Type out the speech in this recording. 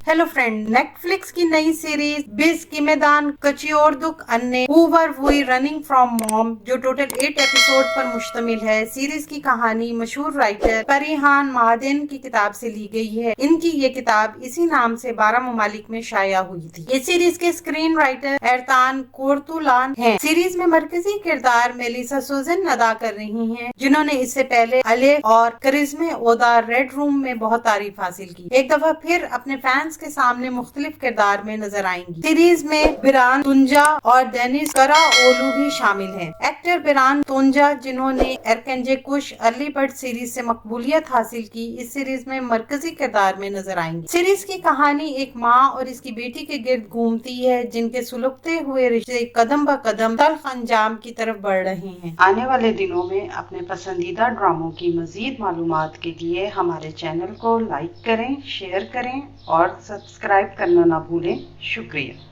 Hello friend, Netflix की नई series बिस की मैदान कचियोर्दुक अन्ने हूवर हुई रनिंग फ्रॉम मॉम जो टोटल 8 एपिसोड पर मुश्तमिल है। सीरीज की कहानी मशहूर राइटर परिहान मादिन की किताब से ली गई है। इनकी ये किताब इसी नाम से 12 ममालिक में शाया हुई थी। ये सीरीज के स्क्रीन राइटर एरतान कोर्तुलान हैं। सीरीज में मरकजी किरदार मेलिसा सुजन अदा कर रही हैं, जिन्होंने इससे पहले अले और करिश्मे ओदा रेड रूम में बहुत तारीफ हासिल की। एक दफा फिर अपने फैंस के सामने मुख्तलिफ किरदार में नजर आएंगी। सीरीज में बिरान तुंजा और डेनिस कराओलू भी शामिल हैं। एक्टर बिरान तुंजा, जिन्होंने एरकंजे कुश अर्ली बर्ड सीरीज से मकबूलियत हासिल की, इस सीरीज में मरकजी किरदार में नजर आएंगी। सीरीज की कहानी एक माँ और इसकी बेटी के गिर्द घूमती है, जिनके सुलगते हुए रिश्ते कदम ब कदम तल्ख अंजाम की तरफ बढ़ रहे हैं। आने वाले दिनों में अपने पसंदीदा ड्रामों की मजीद मालूमात के लिए हमारे चैनल को लाइक करें, शेयर करें और सब्सक्राइब करना ना भूलें। शुक्रिया।